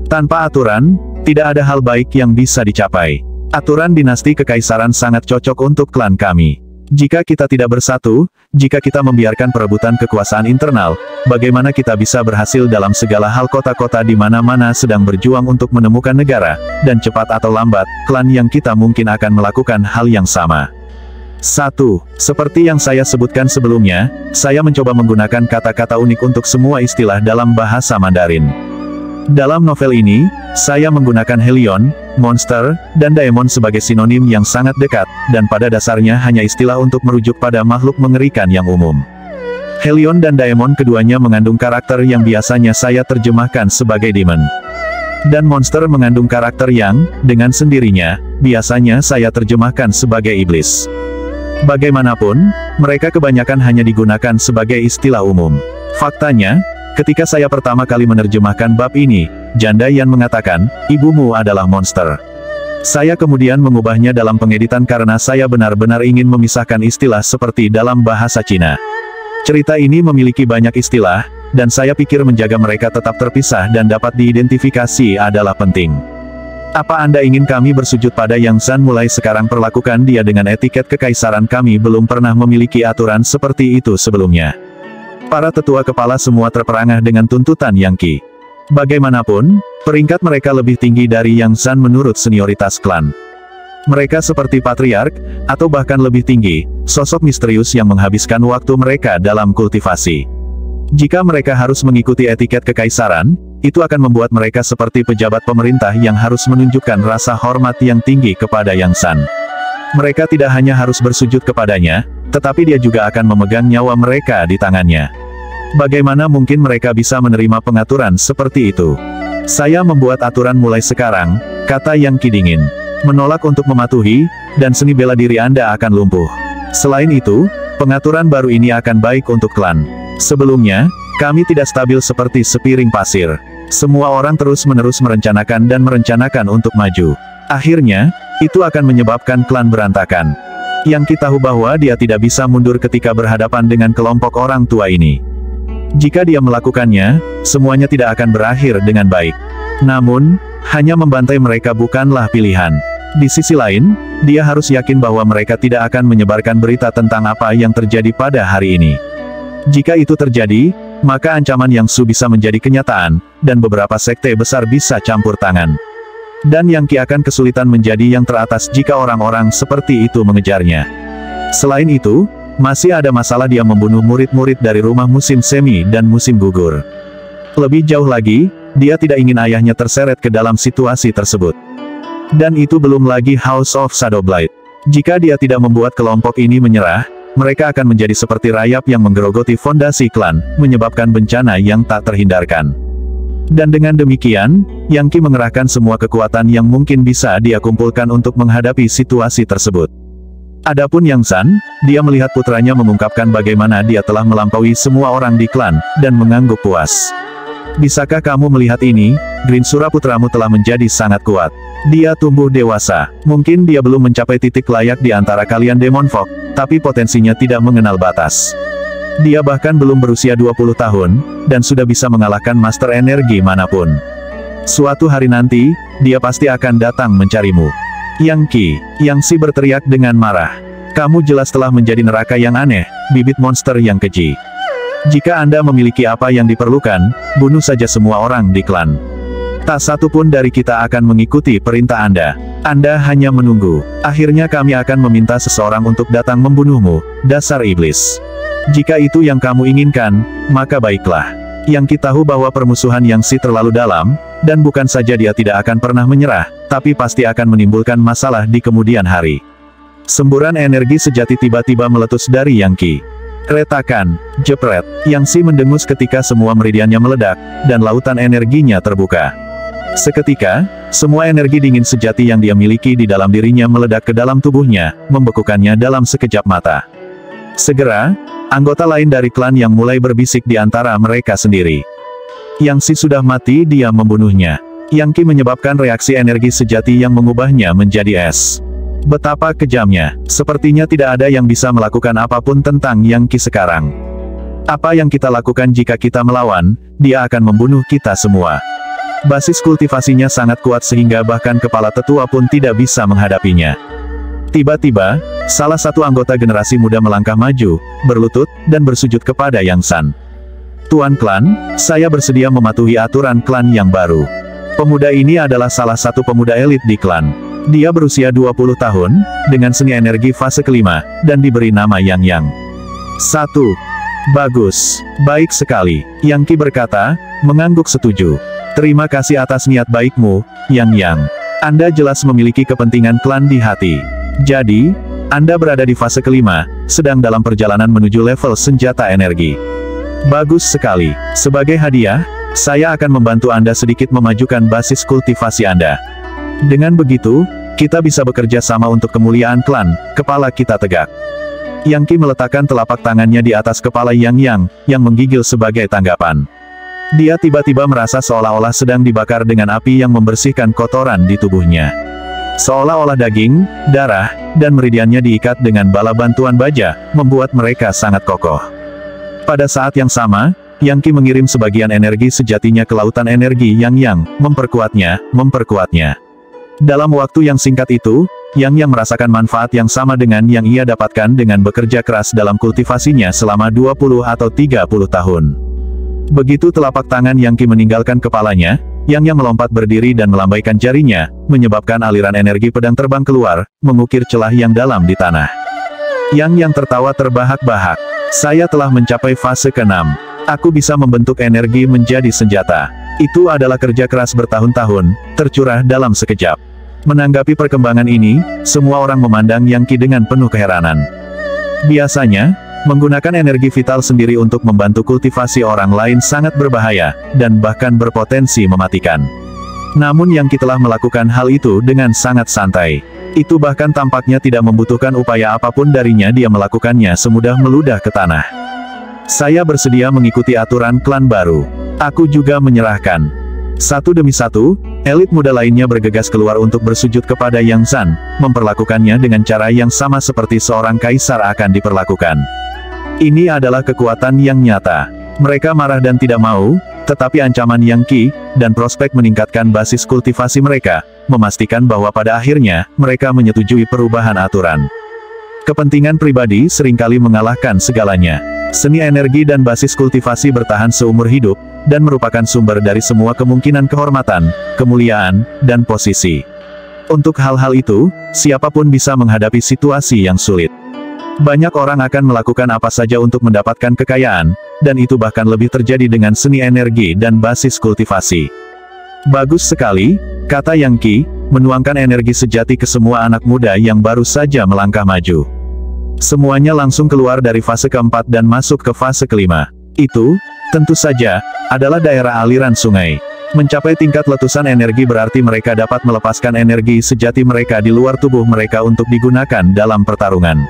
Tanpa aturan, tidak ada hal baik yang bisa dicapai. Aturan dinasti kekaisaran sangat cocok untuk klan kami. Jika kita tidak bersatu, jika kita membiarkan perebutan kekuasaan internal, bagaimana kita bisa berhasil dalam segala hal? Kota-kota di mana-mana sedang berjuang untuk menemukan negara, dan cepat atau lambat, klan yang kita mungkin akan melakukan hal yang sama. 1. Seperti yang saya sebutkan sebelumnya, saya mencoba menggunakan kata-kata unik untuk semua istilah dalam bahasa Mandarin. Dalam novel ini, saya menggunakan Helion, monster, dan daemon sebagai sinonim yang sangat dekat, dan pada dasarnya hanya istilah untuk merujuk pada makhluk mengerikan yang umum. Helion dan daemon keduanya mengandung karakter yang biasanya saya terjemahkan sebagai demon. Dan monster mengandung karakter yang, dengan sendirinya, biasanya saya terjemahkan sebagai iblis. Bagaimanapun, mereka kebanyakan hanya digunakan sebagai istilah umum. Faktanya, ketika saya pertama kali menerjemahkan bab ini, Janda Yan mengatakan, ibumu adalah monster. Saya kemudian mengubahnya dalam pengeditan karena saya benar-benar ingin memisahkan istilah seperti dalam bahasa Cina. Cerita ini memiliki banyak istilah, dan saya pikir menjaga mereka tetap terpisah dan dapat diidentifikasi adalah penting. Apa Anda ingin kami bersujud pada Yang San mulai sekarang? Perlakukan dia dengan etiket kekaisaran. Kami belum pernah memiliki aturan seperti itu sebelumnya. Para tetua kepala semua terperangah dengan tuntutan Yang Qi. Bagaimanapun, peringkat mereka lebih tinggi dari Yang San menurut senioritas klan. Mereka seperti patriark, atau bahkan lebih tinggi, sosok misterius yang menghabiskan waktu mereka dalam kultivasi. Jika mereka harus mengikuti etiket kekaisaran, itu akan membuat mereka seperti pejabat pemerintah yang harus menunjukkan rasa hormat yang tinggi kepada Yang San. Mereka tidak hanya harus bersujud kepadanya, tetapi dia juga akan memegang nyawa mereka di tangannya. Bagaimana mungkin mereka bisa menerima pengaturan seperti itu? Saya membuat aturan mulai sekarang, kata Yang Qi dingin. Menolak untuk mematuhi, dan seni bela diri Anda akan lumpuh. Selain itu, pengaturan baru ini akan baik untuk klan. Sebelumnya, kami tidak stabil seperti sepiring pasir. Semua orang terus-menerus merencanakan untuk maju. Akhirnya, itu akan menyebabkan klan berantakan. Yang Qi tahu bahwa dia tidak bisa mundur ketika berhadapan dengan kelompok orang tua ini. Jika dia melakukannya, semuanya tidak akan berakhir dengan baik. Namun, hanya membantai mereka bukanlah pilihan. Di sisi lain, dia harus yakin bahwa mereka tidak akan menyebarkan berita tentang apa yang terjadi pada hari ini. Jika itu terjadi, maka ancaman Yang Su bisa menjadi kenyataan, dan beberapa sekte besar bisa campur tangan. Dan Yang Qi akan kesulitan menjadi yang teratas jika orang-orang seperti itu mengejarnya. Selain itu, masih ada masalah dia membunuh murid-murid dari rumah musim semi dan musim gugur. Lebih jauh lagi, dia tidak ingin ayahnya terseret ke dalam situasi tersebut. Dan itu belum lagi House of Shadowblight. Jika dia tidak membuat kelompok ini menyerah, mereka akan menjadi seperti rayap yang menggerogoti fondasi klan, menyebabkan bencana yang tak terhindarkan. Dan dengan demikian, Yang Qi mengerahkan semua kekuatan yang mungkin bisa dia kumpulkan untuk menghadapi situasi tersebut. Adapun Yang San, dia melihat putranya mengungkapkan bagaimana dia telah melampaui semua orang di klan, dan mengangguk puas. Bisakah kamu melihat ini? Grinsura putramu telah menjadi sangat kuat. Dia tumbuh dewasa. Mungkin dia belum mencapai titik layak di antara kalian Demon Folk, tapi potensinya tidak mengenal batas. Dia bahkan belum berusia 20 tahun, dan sudah bisa mengalahkan master energi manapun. Suatu hari nanti, dia pasti akan datang mencarimu. Yang Qi, Yang Si berteriak dengan marah. Kamu jelas telah menjadi neraka yang aneh, bibit monster yang keji. Jika Anda memiliki apa yang diperlukan, bunuh saja semua orang di klan. Tak satu pun dari kita akan mengikuti perintah Anda. Anda hanya menunggu. Akhirnya kami akan meminta seseorang untuk datang membunuhmu, dasar iblis. Jika itu yang kamu inginkan, maka baiklah. Yang Qi tahu bahwa permusuhan Yang Si terlalu dalam, dan bukan saja dia tidak akan pernah menyerah, tapi pasti akan menimbulkan masalah di kemudian hari. Semburan energi sejati tiba-tiba meletus dari Yang Qi. Retakan, jepret, Yang Si mendengus ketika semua meridiannya meledak, dan lautan energinya terbuka. Seketika, semua energi dingin sejati yang dia miliki di dalam dirinya meledak ke dalam tubuhnya, membekukannya dalam sekejap mata. Segera, anggota lain dari klan yang mulai berbisik di antara mereka sendiri. Yang Si sudah mati, dia membunuhnya. Yang Qi menyebabkan reaksi energi sejati yang mengubahnya menjadi es. Betapa kejamnya, sepertinya tidak ada yang bisa melakukan apapun tentang Yang Qi sekarang. Apa yang kita lakukan jika kita melawan, dia akan membunuh kita semua. Basis kultivasinya sangat kuat sehingga bahkan kepala tetua pun tidak bisa menghadapinya. Tiba-tiba, salah satu anggota generasi muda melangkah maju, berlutut, dan bersujud kepada Yang San. Tuan klan, saya bersedia mematuhi aturan klan yang baru. Pemuda ini adalah salah satu pemuda elit di klan. Dia berusia 20 tahun, dengan seni energi fase kelima, dan diberi nama Yang Yang. 1. Bagus. Baik sekali. Yang Qi berkata, mengangguk setuju. Terima kasih atas niat baikmu, Yang. Anda jelas memiliki kepentingan klan di hati. Jadi, Anda berada di fase kelima, sedang dalam perjalanan menuju level senjata energi. Bagus sekali. Sebagai hadiah, saya akan membantu Anda sedikit memajukan basis kultivasi Anda. Dengan begitu, kita bisa bekerja sama untuk kemuliaan klan. Kepala kita tegak. Yang Qi meletakkan telapak tangannya di atas kepala Yang menggigil sebagai tanggapan. Dia tiba-tiba merasa seolah-olah sedang dibakar dengan api yang membersihkan kotoran di tubuhnya. Seolah-olah daging, darah, dan meridiannya diikat dengan bala bantuan baja, membuat mereka sangat kokoh. Pada saat yang sama, Yang Qi mengirim sebagian energi sejatinya ke lautan energi Yang, memperkuatnya. Dalam waktu yang singkat itu, Yang merasakan manfaat yang sama dengan yang ia dapatkan dengan bekerja keras dalam kultivasinya selama 20 atau 30 tahun. Begitu telapak tangan Yang Qi meninggalkan kepalanya, Yang melompat berdiri dan melambaikan jarinya, menyebabkan aliran energi pedang terbang keluar, mengukir celah yang dalam di tanah. Yang tertawa terbahak-bahak. Saya telah mencapai fase ke-6. Aku bisa membentuk energi menjadi senjata. Itu adalah kerja keras bertahun-tahun, tercurah dalam sekejap. Menanggapi perkembangan ini, semua orang memandang Yang Qi dengan penuh keheranan. Biasanya, menggunakan energi vital sendiri untuk membantu kultivasi orang lain sangat berbahaya, dan bahkan berpotensi mematikan. Namun Yang Qi telah melakukan hal itu dengan sangat santai. Itu bahkan tampaknya tidak membutuhkan upaya apapun darinya, dia melakukannya semudah meludah ke tanah. Saya bersedia mengikuti aturan klan baru. Aku juga menyerahkan. Satu demi satu, elit muda lainnya bergegas keluar untuk bersujud kepada Yang Zan, memperlakukannya dengan cara yang sama seperti seorang kaisar akan diperlakukan. Ini adalah kekuatan yang nyata. Mereka marah dan tidak mau, tetapi ancaman Yang Qi, dan prospek meningkatkan basis kultivasi mereka, memastikan bahwa pada akhirnya, mereka menyetujui perubahan aturan. Kepentingan pribadi seringkali mengalahkan segalanya. Seni energi dan basis kultivasi bertahan seumur hidup, dan merupakan sumber dari semua kemungkinan kehormatan, kemuliaan, dan posisi. Untuk hal-hal itu, siapapun bisa menghadapi situasi yang sulit. Banyak orang akan melakukan apa saja untuk mendapatkan kekayaan, dan itu bahkan lebih terjadi dengan seni energi dan basis kultivasi. Bagus sekali, kata Yang Qi, menuangkan energi sejati ke semua anak muda yang baru saja melangkah maju. Semuanya langsung keluar dari fase keempat dan masuk ke fase kelima. Itu, tentu saja, adalah daerah aliran sungai. Mencapai tingkat letusan energi berarti mereka dapat melepaskan energi sejati mereka di luar tubuh mereka untuk digunakan dalam pertarungan.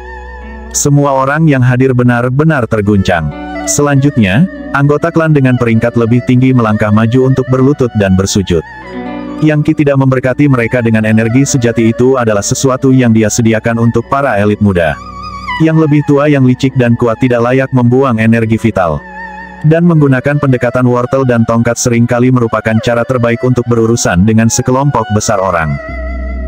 Semua orang yang hadir benar-benar terguncang. Selanjutnya, anggota klan dengan peringkat lebih tinggi melangkah maju untuk berlutut dan bersujud. Yang Qi tidak memberkati mereka dengan energi sejati itu adalah sesuatu yang dia sediakan untuk para elit muda. Yang lebih tua yang licik dan kuat tidak layak membuang energi vital. Dan menggunakan pendekatan wortel dan tongkat seringkali merupakan cara terbaik untuk berurusan dengan sekelompok besar orang.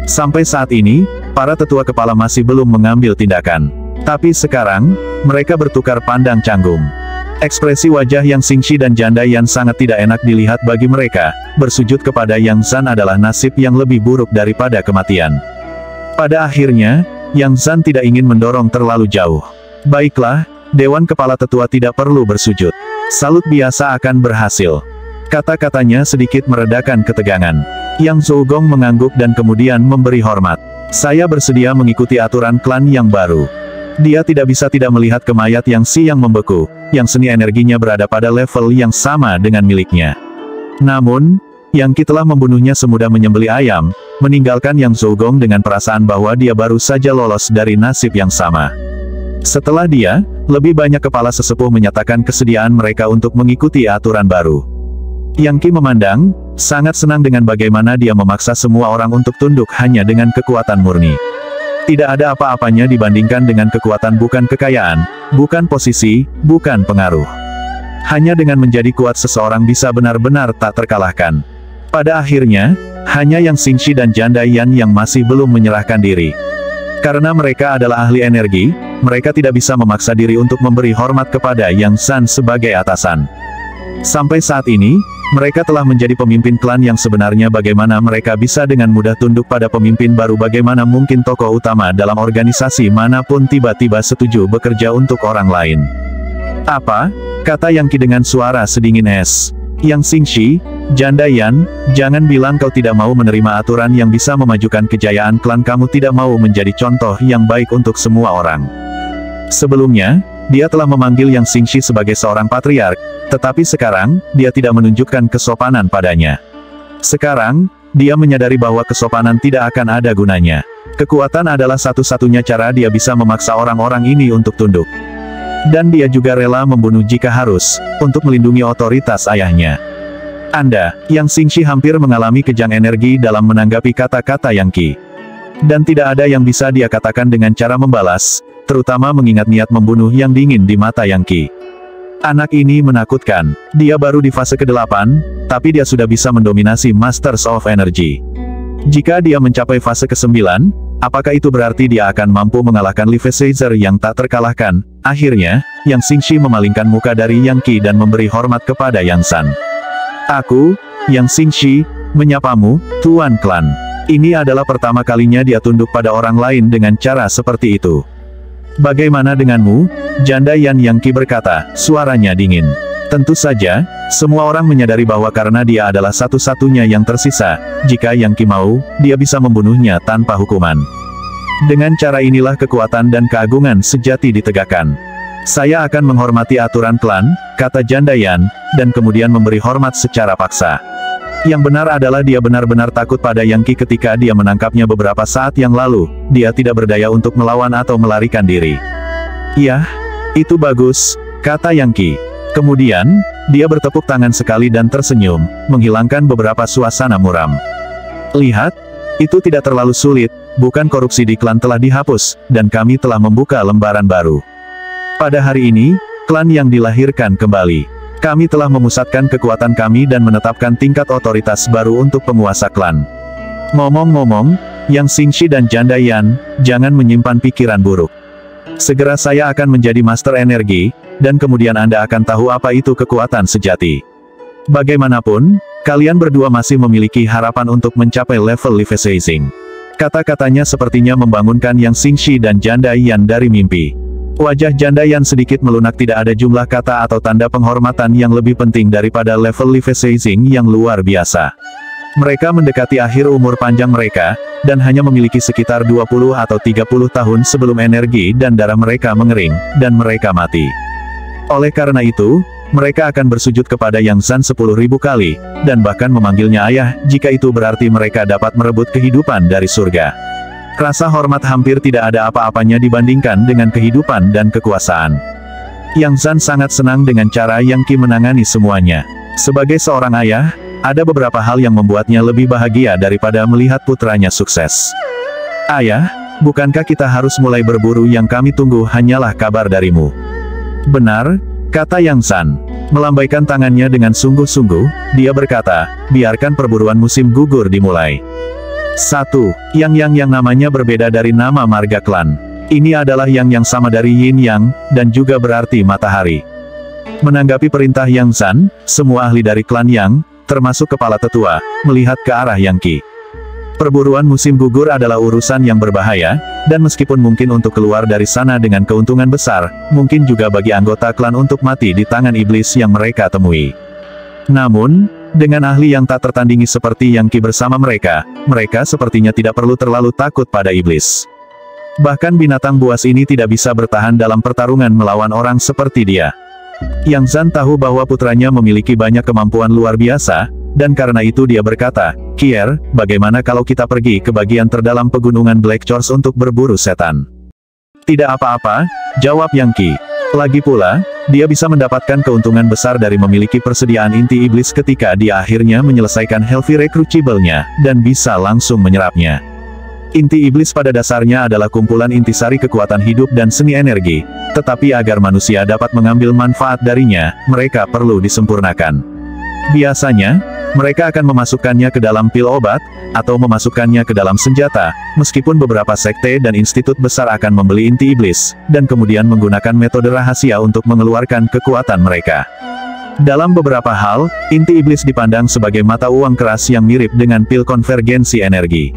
Sampai saat ini, para tetua kepala masih belum mengambil tindakan. Tapi sekarang, mereka bertukar pandang canggung. Ekspresi wajah Yang Xingxi dan Janda Yan sangat tidak enak dilihat bagi mereka. Bersujud kepada Yang Zan adalah nasib yang lebih buruk daripada kematian. Pada akhirnya, Yang Zan tidak ingin mendorong terlalu jauh. Baiklah, Dewan Kepala Tetua tidak perlu bersujud. Salut biasa akan berhasil. Kata-katanya sedikit meredakan ketegangan. Yang Zougong mengangguk dan kemudian memberi hormat. Saya bersedia mengikuti aturan klan yang baru. Dia tidak bisa tidak melihat ke mayat Yang Si yang membeku, yang seni energinya berada pada level yang sama dengan miliknya. Namun, Yang Qi telah membunuhnya semudah menyembelih ayam, meninggalkan Yang Zougong dengan perasaan bahwa dia baru saja lolos dari nasib yang sama. Setelah dia, lebih banyak kepala sesepuh menyatakan kesediaan mereka untuk mengikuti aturan baru. Yang Qi memandang, sangat senang dengan bagaimana dia memaksa semua orang untuk tunduk hanya dengan kekuatan murni. Tidak ada apa-apanya dibandingkan dengan kekuatan bukan kekayaan, bukan posisi, bukan pengaruh. Hanya dengan menjadi kuat seseorang bisa benar-benar tak terkalahkan. Pada akhirnya, hanya Yang Xingxi dan Janda Yan yang masih belum menyerahkan diri. Karena mereka adalah ahli energi, mereka tidak bisa memaksa diri untuk memberi hormat kepada Yang Zan sebagai atasan. Sampai saat ini, mereka telah menjadi pemimpin klan yang sebenarnya. Bagaimana mereka bisa dengan mudah tunduk pada pemimpin baru? Bagaimana mungkin tokoh utama dalam organisasi manapun tiba-tiba setuju bekerja untuk orang lain? Apa? Kata Yang Qi dengan suara sedingin es. Yang Xingxi, Janda Yan, jangan bilang kau tidak mau menerima aturan yang bisa memajukan kejayaan klan kamu, tidak mau menjadi contoh yang baik untuk semua orang. Sebelumnya, dia telah memanggil Yang Xingxi sebagai seorang patriark, tetapi sekarang, dia tidak menunjukkan kesopanan padanya. Sekarang, dia menyadari bahwa kesopanan tidak akan ada gunanya. Kekuatan adalah satu-satunya cara dia bisa memaksa orang-orang ini untuk tunduk. Dan dia juga rela membunuh jika harus, untuk melindungi otoritas ayahnya. Anda, Yang Xingxi hampir mengalami kejang energi dalam menanggapi kata-kata Yang Qi. Dan tidak ada yang bisa dia katakan dengan cara membalas, terutama mengingat niat membunuh yang dingin di mata Yang Qi. Anak ini menakutkan, dia baru di fase ke-8, tapi dia sudah bisa mendominasi Masters of Energy. Jika dia mencapai fase ke-9, apakah itu berarti dia akan mampu mengalahkan Li Feizer yang tak terkalahkan? Akhirnya, Yang Xingxi memalingkan muka dari Yang Qi dan memberi hormat kepada Yang San. Aku, Yang Xingxi, menyapamu, Tuan Klan. Ini adalah pertama kalinya dia tunduk pada orang lain dengan cara seperti itu. Bagaimana denganmu? Janda Yan Yang Qi berkata, suaranya dingin. Tentu saja, semua orang menyadari bahwa karena dia adalah satu-satunya yang tersisa, jika Yang Qi mau, dia bisa membunuhnya tanpa hukuman. Dengan cara inilah kekuatan dan keagungan sejati ditegakkan. Saya akan menghormati aturan klan, kata Janda Yan, dan kemudian memberi hormat secara paksa. Yang benar adalah dia benar-benar takut pada Yang Qi ketika dia menangkapnya beberapa saat yang lalu, dia tidak berdaya untuk melawan atau melarikan diri. Yah, itu bagus, kata Yang Qi. Kemudian, dia bertepuk tangan sekali dan tersenyum, menghilangkan beberapa suasana muram. Lihat, itu tidak terlalu sulit, bukan korupsi di klan telah dihapus, dan kami telah membuka lembaran baru. Pada hari ini, klan yang dilahirkan kembali. Kami telah memusatkan kekuatan kami dan menetapkan tingkat otoritas baru untuk penguasa klan. Ngomong-ngomong, Yang Xingxi dan Janda Yan, jangan menyimpan pikiran buruk. Segera saya akan menjadi master energi, dan kemudian Anda akan tahu apa itu kekuatan sejati. Bagaimanapun, kalian berdua masih memiliki harapan untuk mencapai level Li Feizer. Kata-katanya sepertinya membangunkan Yang Xingxi dan Janda Yan dari mimpi. Wajah Janda Yan sedikit melunak, tidak ada jumlah kata atau tanda penghormatan yang lebih penting daripada level Li Feizer yang luar biasa. Mereka mendekati akhir umur panjang mereka, dan hanya memiliki sekitar 20 atau 30 tahun sebelum energi dan darah mereka mengering, dan mereka mati. Oleh karena itu, mereka akan bersujud kepada Yang Zan 10.000 kali, dan bahkan memanggilnya ayah, jika itu berarti mereka dapat merebut kehidupan dari surga. Rasa hormat hampir tidak ada apa-apanya dibandingkan dengan kehidupan dan kekuasaan. Yang Zan sangat senang dengan cara Yang Qi menangani semuanya. Sebagai seorang ayah, ada beberapa hal yang membuatnya lebih bahagia daripada melihat putranya sukses. Ayah, bukankah kita harus mulai berburu? Yang kami tunggu hanyalah kabar darimu. Benar, kata Yang Zan. Melambaikan tangannya dengan sungguh-sungguh, dia berkata, biarkan perburuan musim gugur dimulai. 1. Yang namanya berbeda dari nama marga klan. Ini adalah yang sama dari Yin Yang, dan juga berarti matahari. Menanggapi perintah Yang Zan, semua ahli dari klan Yang, termasuk kepala tetua, melihat ke arah Yang Qi. Perburuan musim gugur adalah urusan yang berbahaya, dan meskipun mungkin untuk keluar dari sana dengan keuntungan besar, mungkin juga bagi anggota klan untuk mati di tangan iblis yang mereka temui. Namun, dengan ahli yang tak tertandingi seperti Yang Qi bersama mereka sepertinya tidak perlu terlalu takut pada iblis. Bahkan binatang buas ini tidak bisa bertahan dalam pertarungan melawan orang seperti dia. Yang Zan tahu bahwa putranya memiliki banyak kemampuan luar biasa, dan karena itu dia berkata, Kier, bagaimana kalau kita pergi ke bagian terdalam pegunungan Black Chorus untuk berburu setan? Tidak apa-apa, jawab Yang Qi. Lagi pula, dia bisa mendapatkan keuntungan besar dari memiliki persediaan inti iblis ketika dia akhirnya menyelesaikan Healthy Recruitable-nya, dan bisa langsung menyerapnya. Inti iblis pada dasarnya adalah kumpulan intisari kekuatan hidup dan seni energi, tetapi agar manusia dapat mengambil manfaat darinya, mereka perlu disempurnakan. Biasanya, mereka akan memasukkannya ke dalam pil obat, atau memasukkannya ke dalam senjata, meskipun beberapa sekte dan institut besar akan membeli inti iblis, dan kemudian menggunakan metode rahasia untuk mengeluarkan kekuatan mereka. Dalam beberapa hal, inti iblis dipandang sebagai mata uang keras yang mirip dengan pil konvergensi energi.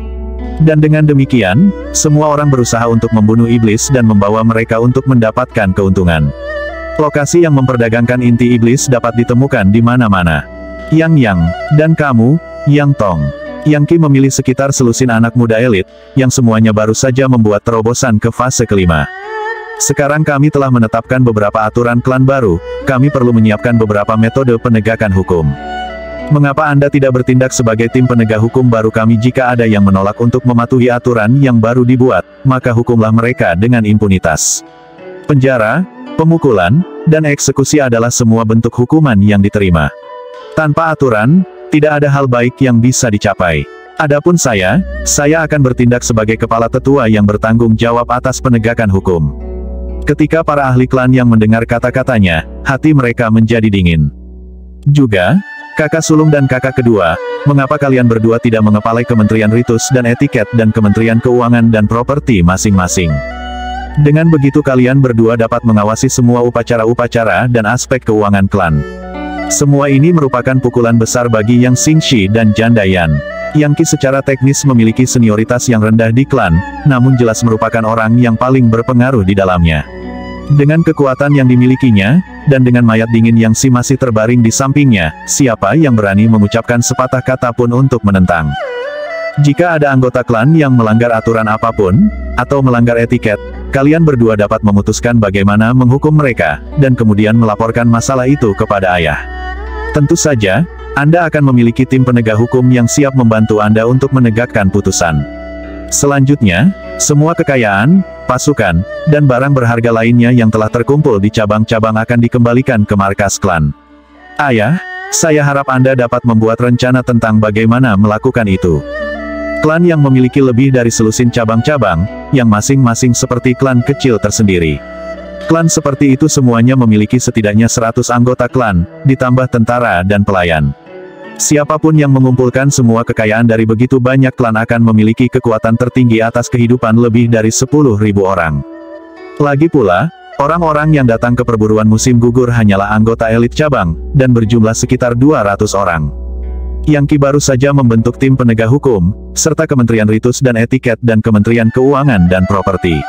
Dan dengan demikian, semua orang berusaha untuk membunuh iblis dan membawa mereka untuk mendapatkan keuntungan. Lokasi yang memperdagangkan inti iblis dapat ditemukan di mana-mana. Yang, dan kamu, Yang Tong. Yang Qi memilih sekitar selusin anak muda elit, yang semuanya baru saja membuat terobosan ke fase kelima. Sekarang kami telah menetapkan beberapa aturan klan baru, kami perlu menyiapkan beberapa metode penegakan hukum. Mengapa Anda tidak bertindak sebagai tim penegak hukum baru kami jika ada yang menolak untuk mematuhi aturan yang baru dibuat, maka hukumlah mereka dengan impunitas. Penjara, pemukulan, dan eksekusi adalah semua bentuk hukuman yang diterima. Tanpa aturan, tidak ada hal baik yang bisa dicapai. Adapun saya akan bertindak sebagai kepala tetua yang bertanggung jawab atas penegakan hukum. Ketika para ahli klan yang mendengar kata-katanya, hati mereka menjadi dingin. Juga, kakak sulung dan kakak kedua, mengapa kalian berdua tidak mengepalai Kementerian Ritus dan Etiket dan Kementerian Keuangan dan Properti masing-masing? Dengan begitu kalian berdua dapat mengawasi semua upacara-upacara dan aspek keuangan klan. Semua ini merupakan pukulan besar bagi Yang Xingxi dan Jandayan. Yang Qi secara teknis memiliki senioritas yang rendah di klan, namun jelas merupakan orang yang paling berpengaruh di dalamnya. Dengan kekuatan yang dimilikinya, dan dengan mayat dingin Yang Xi masih terbaring di sampingnya, siapa yang berani mengucapkan sepatah kata pun untuk menentang? Jika ada anggota klan yang melanggar aturan apapun, atau melanggar etiket, kalian berdua dapat memutuskan bagaimana menghukum mereka, dan kemudian melaporkan masalah itu kepada ayah. Tentu saja, Anda akan memiliki tim penegak hukum yang siap membantu Anda untuk menegakkan putusan. Selanjutnya, semua kekayaan, pasukan, dan barang berharga lainnya yang telah terkumpul di cabang-cabang akan dikembalikan ke markas klan. Ayah, saya harap Anda dapat membuat rencana tentang bagaimana melakukan itu. Klan yang memiliki lebih dari selusin cabang-cabang, yang masing-masing seperti klan kecil tersendiri. Klan seperti itu semuanya memiliki setidaknya 100 anggota klan, ditambah tentara dan pelayan. Siapapun yang mengumpulkan semua kekayaan dari begitu banyak klan akan memiliki kekuatan tertinggi atas kehidupan lebih dari 10.000 orang. Lagi pula, orang-orang yang datang ke perburuan musim gugur hanyalah anggota elit cabang, dan berjumlah sekitar 200 orang. Yang Qi baru saja membentuk tim penegak hukum, serta Kementerian Ritus dan Etiket dan Kementerian Keuangan dan Properti.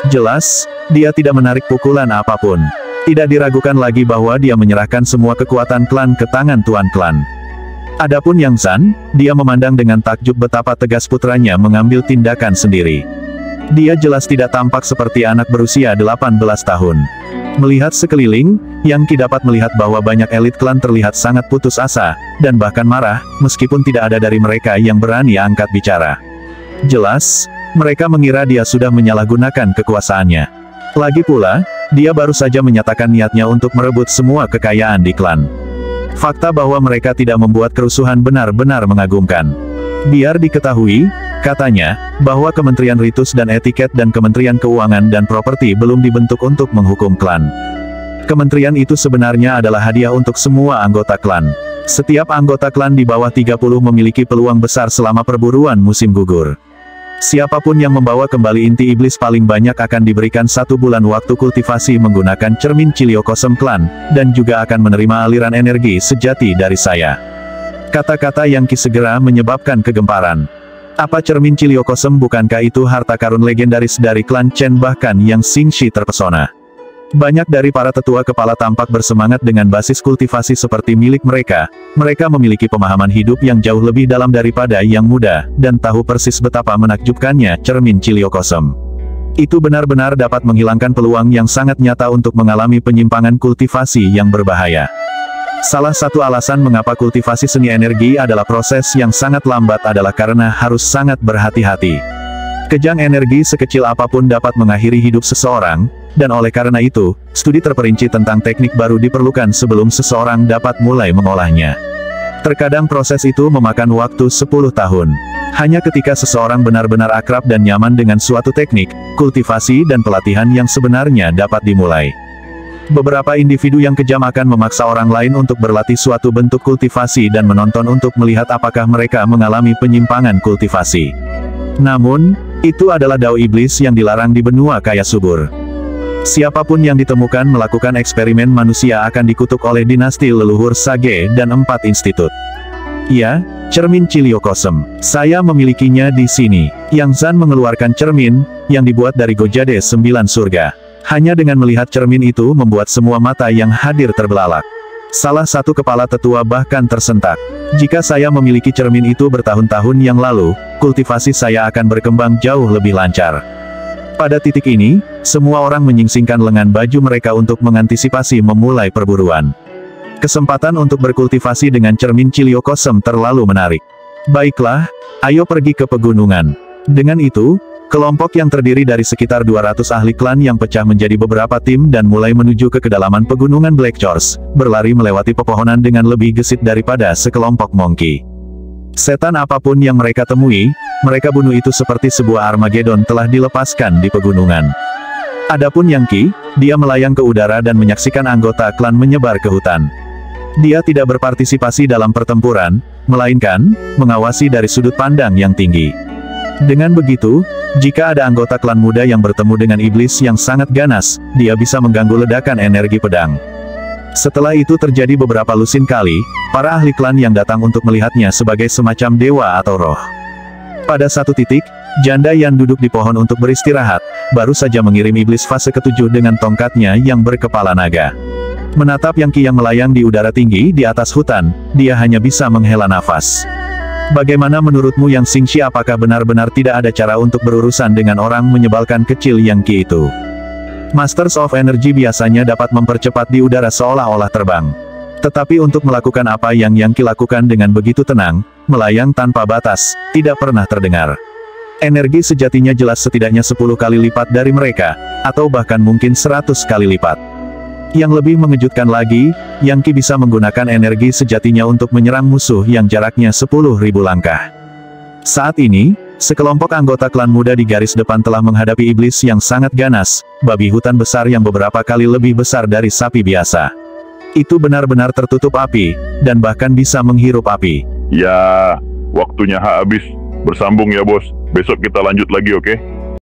Jelas, dia tidak menarik pukulan apapun. Tidak diragukan lagi bahwa dia menyerahkan semua kekuatan klan ke tangan tuan klan. Adapun Yang Zhan, dia memandang dengan takjub betapa tegas putranya mengambil tindakan sendiri. Dia jelas tidak tampak seperti anak berusia 18 tahun. Melihat sekeliling, Yang Qi dapat melihat bahwa banyak elit klan terlihat sangat putus asa, dan bahkan marah, meskipun tidak ada dari mereka yang berani angkat bicara. Jelas, mereka mengira dia sudah menyalahgunakan kekuasaannya. Lagi pula, dia baru saja menyatakan niatnya untuk merebut semua kekayaan di klan. Fakta bahwa mereka tidak membuat kerusuhan benar-benar mengagumkan. Biar diketahui, katanya, bahwa Kementerian Ritus dan Etiket dan Kementerian Keuangan dan Properti belum dibentuk untuk menghukum klan. Kementerian itu sebenarnya adalah hadiah untuk semua anggota klan. Setiap anggota klan di bawah 30 memiliki peluang besar selama perburuan musim gugur. Siapapun yang membawa kembali inti iblis paling banyak akan diberikan 1 bulan waktu kultivasi menggunakan cermin Chiliocosm klan, dan juga akan menerima aliran energi sejati dari saya. Kata-kata Yang Qi segera menyebabkan kegemparan. Apa cermin Chiliocosm bukankah itu harta karun legendaris dari klan Chen? Bahkan Yang Xingxi terpesona. Banyak dari para tetua kepala tampak bersemangat dengan basis kultivasi seperti milik mereka. Mereka memiliki pemahaman hidup yang jauh lebih dalam daripada yang muda, dan tahu persis betapa menakjubkannya cermin Chiliocosm. Itu benar-benar dapat menghilangkan peluang yang sangat nyata untuk mengalami penyimpangan kultivasi yang berbahaya. Salah satu alasan mengapa kultivasi seni energi adalah proses yang sangat lambat adalah karena harus sangat berhati-hati. Kejang energi sekecil apapun dapat mengakhiri hidup seseorang, dan oleh karena itu, studi terperinci tentang teknik baru diperlukan sebelum seseorang dapat mulai mengolahnya. Terkadang proses itu memakan waktu 10 tahun. Hanya ketika seseorang benar-benar akrab dan nyaman dengan suatu teknik, kultivasi dan pelatihan yang sebenarnya dapat dimulai. Beberapa individu yang kejam akan memaksa orang lain untuk berlatih suatu bentuk kultivasi dan menonton untuk melihat apakah mereka mengalami penyimpangan kultivasi. Namun, itu adalah dao iblis yang dilarang di benua kaya subur. Siapapun yang ditemukan melakukan eksperimen manusia akan dikutuk oleh dinasti leluhur Sage dan 4 institut. Ya, cermin Chiliocosm. Saya memilikinya di sini. Yang Zhan mengeluarkan cermin, yang dibuat dari gojade 9 surga. Hanya dengan melihat cermin itu membuat semua mata yang hadir terbelalak. Salah satu kepala tetua bahkan tersentak. Jika saya memiliki cermin itu bertahun-tahun yang lalu, kultivasi saya akan berkembang jauh lebih lancar. Pada titik ini, semua orang menyingsingkan lengan baju mereka untuk mengantisipasi memulai perburuan. Kesempatan untuk berkultivasi dengan cermin Chiliocosm terlalu menarik. Baiklah, ayo pergi ke pegunungan. Dengan itu, kelompok yang terdiri dari sekitar 200 ahli klan yang pecah menjadi beberapa tim dan mulai menuju ke kedalaman pegunungan Black Shores, berlari melewati pepohonan dengan lebih gesit daripada sekelompok monkey. Setan apapun yang mereka temui, mereka bunuh itu seperti sebuah Armageddon telah dilepaskan di pegunungan. Adapun Yangki, dia melayang ke udara dan menyaksikan anggota klan menyebar ke hutan. Dia tidak berpartisipasi dalam pertempuran, melainkan mengawasi dari sudut pandang yang tinggi. Dengan begitu, jika ada anggota klan muda yang bertemu dengan iblis yang sangat ganas, dia bisa mengganggu ledakan energi pedang. Setelah itu terjadi beberapa lusin kali, para ahli klan yang datang untuk melihatnya sebagai semacam dewa atau roh. Pada satu titik, janda yang duduk di pohon untuk beristirahat, baru saja mengirim iblis fase ke-7 dengan tongkatnya yang berkepala naga. Menatap Yangki yang melayang di udara tinggi di atas hutan, dia hanya bisa menghela nafas. Bagaimana menurutmu Yang Xingxi, apakah benar-benar tidak ada cara untuk berurusan dengan orang menyebalkan kecil Yangki itu? Masters of Energy biasanya dapat mempercepat di udara seolah-olah terbang. Tetapi untuk melakukan apa yang Yangki lakukan dengan begitu tenang, melayang tanpa batas, tidak pernah terdengar. Energi sejatinya jelas setidaknya 10 kali lipat dari mereka, atau bahkan mungkin 100 kali lipat. Yang lebih mengejutkan lagi, Yangki bisa menggunakan energi sejatinya untuk menyerang musuh yang jaraknya 10.000 langkah. Saat ini, sekelompok anggota klan muda di garis depan telah menghadapi iblis yang sangat ganas, babi hutan besar yang beberapa kali lebih besar dari sapi biasa. Itu benar-benar tertutup api, dan bahkan bisa menghirup api. Ya, waktunya habis. Bersambung ya bos. Besok kita lanjut lagi, oke?